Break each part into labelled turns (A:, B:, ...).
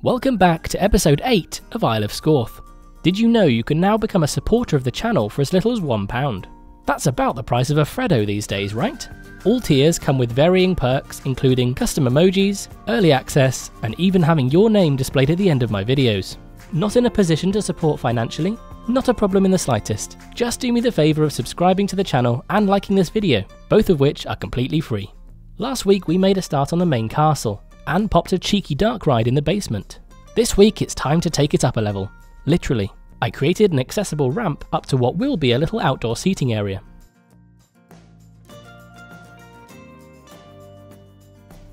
A: Welcome back to episode 8 of Isle of Scáth. Did you know you can now become a supporter of the channel for as little as £1? That's about the price of a Freddo these days, right? All tiers come with varying perks, including custom emojis, early access, and even having your name displayed at the end of my videos. Not in a position to support financially? Not a problem in the slightest. Just do me the favour of subscribing to the channel and liking this video, both of which are completely free. Last week we made a start on the main castle, and popped a cheeky dark ride in the basement. This week it's time to take it up a level. Literally. I created an accessible ramp up to what will be a little outdoor seating area.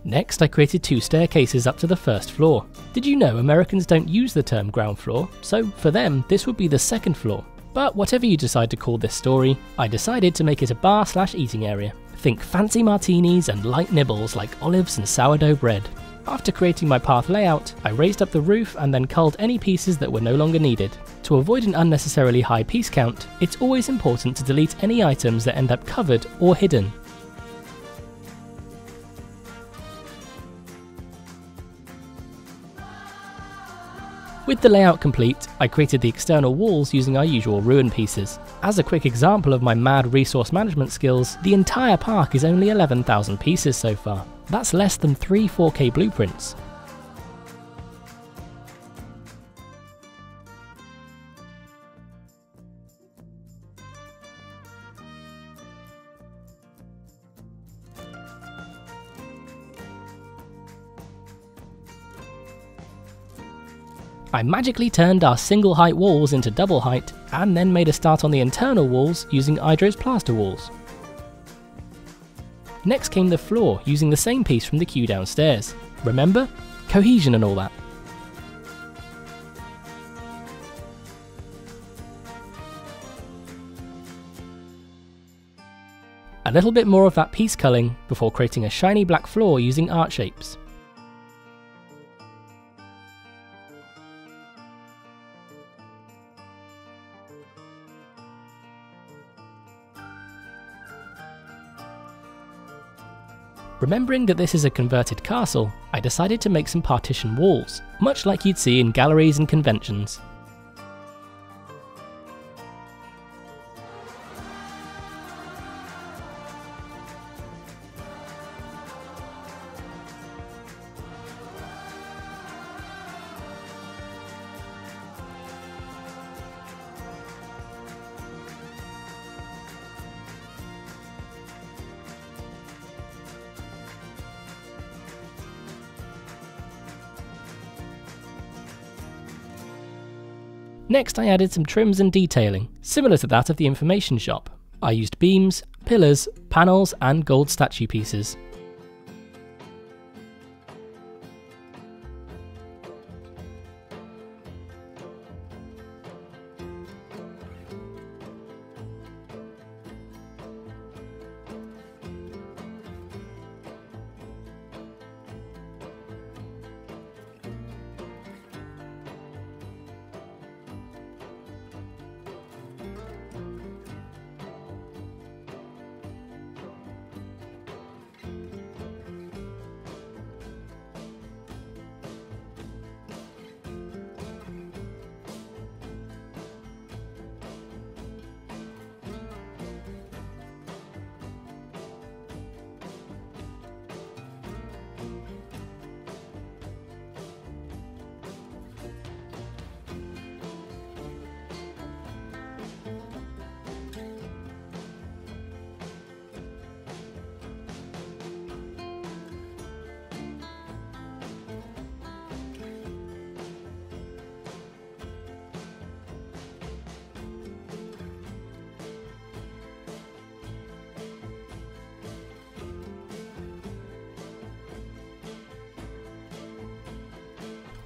A: Next, I created 2 staircases up to the first floor. Did you know Americans don't use the term ground floor, so for them this would be the second floor. But whatever you decide to call this story, I decided to make it a bar/eating area. Think fancy martinis and light nibbles like olives and sourdough bread. After creating my path layout, I raised up the roof and then culled any pieces that were no longer needed. To avoid an unnecessarily high piece count, it's always important to delete any items that end up covered or hidden. With the layout complete, I created the external walls using our usual ruin pieces. As a quick example of my mad resource management skills, the entire park is only 11,000 pieces so far. That's less than 3 4K blueprints. I magically turned our single height walls into double height, and then made a start on the internal walls using Idro's plaster walls. Next came the floor using the same piece from the queue downstairs. Remember? Cohesion and all that. A little bit more of that piece culling before creating a shiny black floor using art shapes. Remembering that this is a converted castle, I decided to make some partition walls, much like you'd see in galleries and conventions. Next I added some trims and detailing, similar to that of the information shop. I used beams, pillars, panels and gold statue pieces.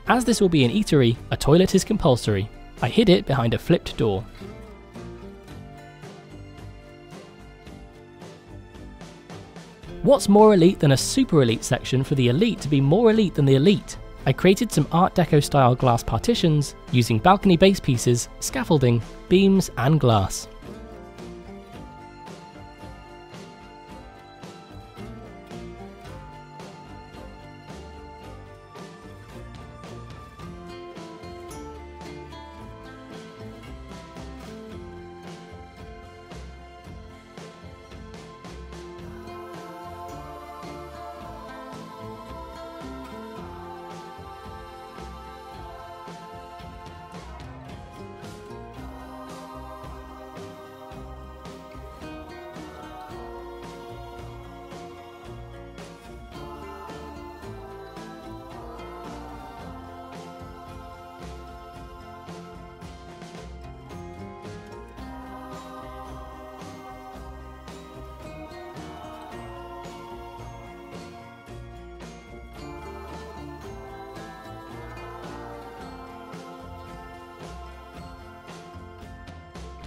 A: As this will be an eatery, a toilet is compulsory. I hid it behind a flipped door. What's more elite than a super elite section for the elite to be more elite than the elite? I created some Art Deco style glass partitions using balcony base pieces, scaffolding, beams and glass.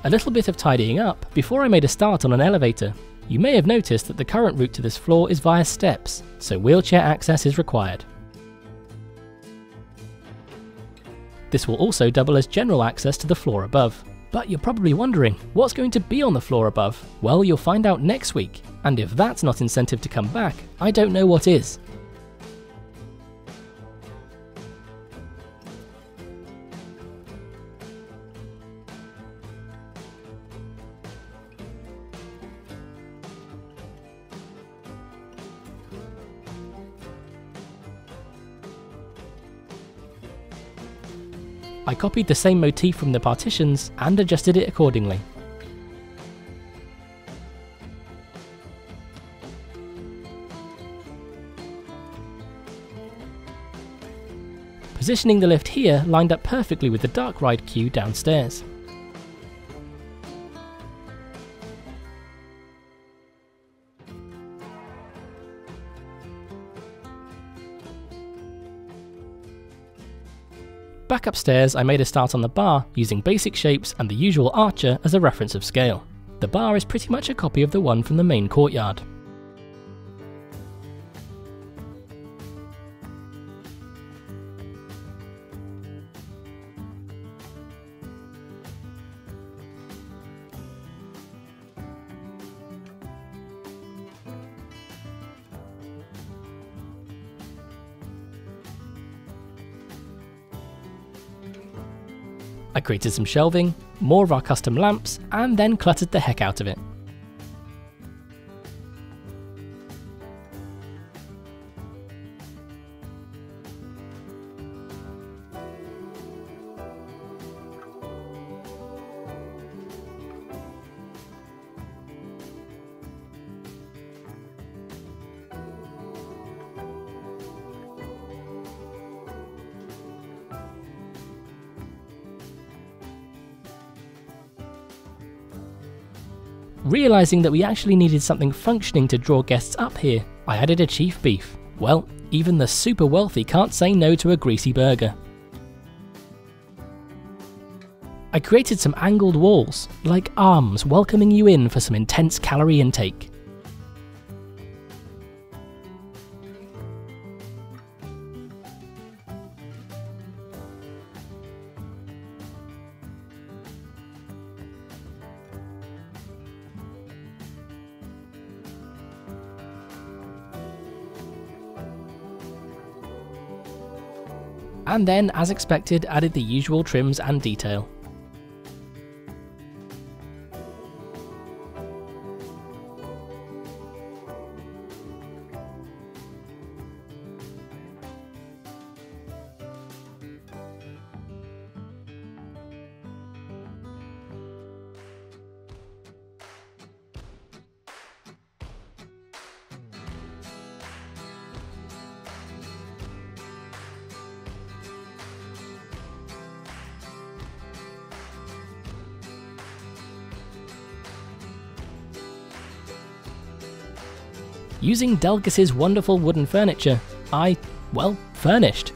A: A little bit of tidying up before I made a start on an elevator. You may have noticed that the current route to this floor is via steps, so wheelchair access is required. This will also double as general access to the floor above. But you're probably wondering, what's going to be on the floor above? Well, you'll find out next week, and if that's not incentive to come back, I don't know what is. I copied the same motif from the partitions and adjusted it accordingly. Positioning the lift here lined up perfectly with the dark ride queue downstairs. Back upstairs, I made a start on the bar using basic shapes and the usual archer as a reference of scale. The bar is pretty much a copy of the one from the main courtyard. I created some shelving, more of our custom lamps, and then cluttered the heck out of it. Realising that we actually needed something functioning to draw guests up here, I added a chief beef. Well, even the super wealthy can't say no to a greasy burger. I created some angled walls, like arms welcoming you in for some intense calorie intake. And then, as expected, added the usual trims and detail. Using Delgas's wonderful wooden furniture, well, furnished.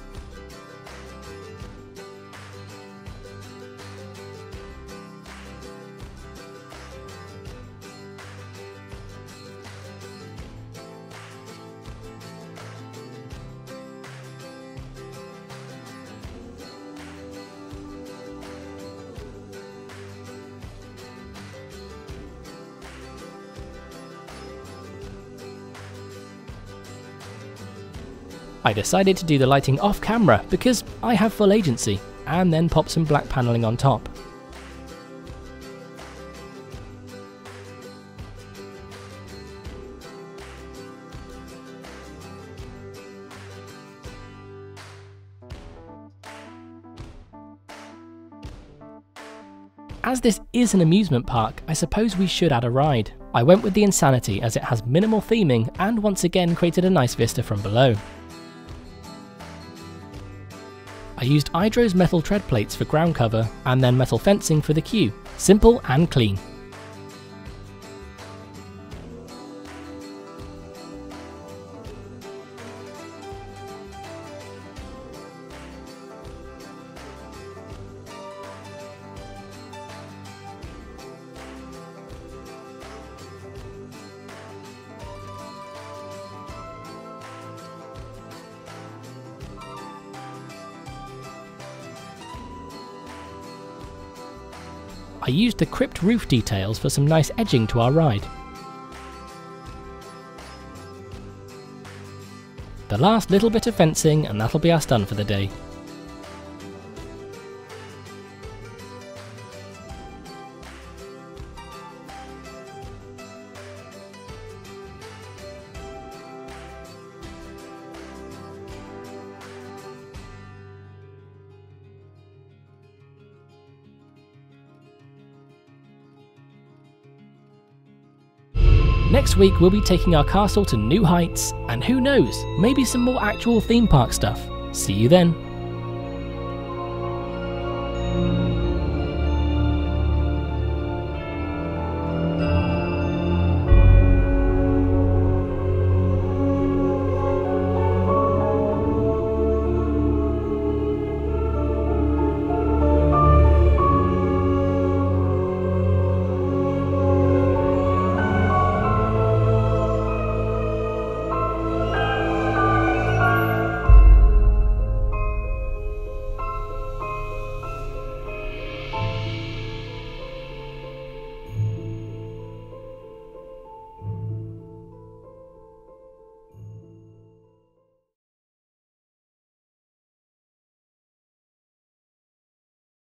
A: I decided to do the lighting off camera because I have full agency, and then pop some black panelling on top. As this is an amusement park, I suppose we should add a ride. I went with the Insanity as it has minimal theming and once again created a nice vista from below. I used Idro's metal tread plates for ground cover and then metal fencing for the queue. Simple and clean. I used the crypt roof details for some nice edging to our ride. The last little bit of fencing and that'll be us done for the day. Next week we'll be taking our castle to new heights, and who knows, maybe some more actual theme park stuff. See you then.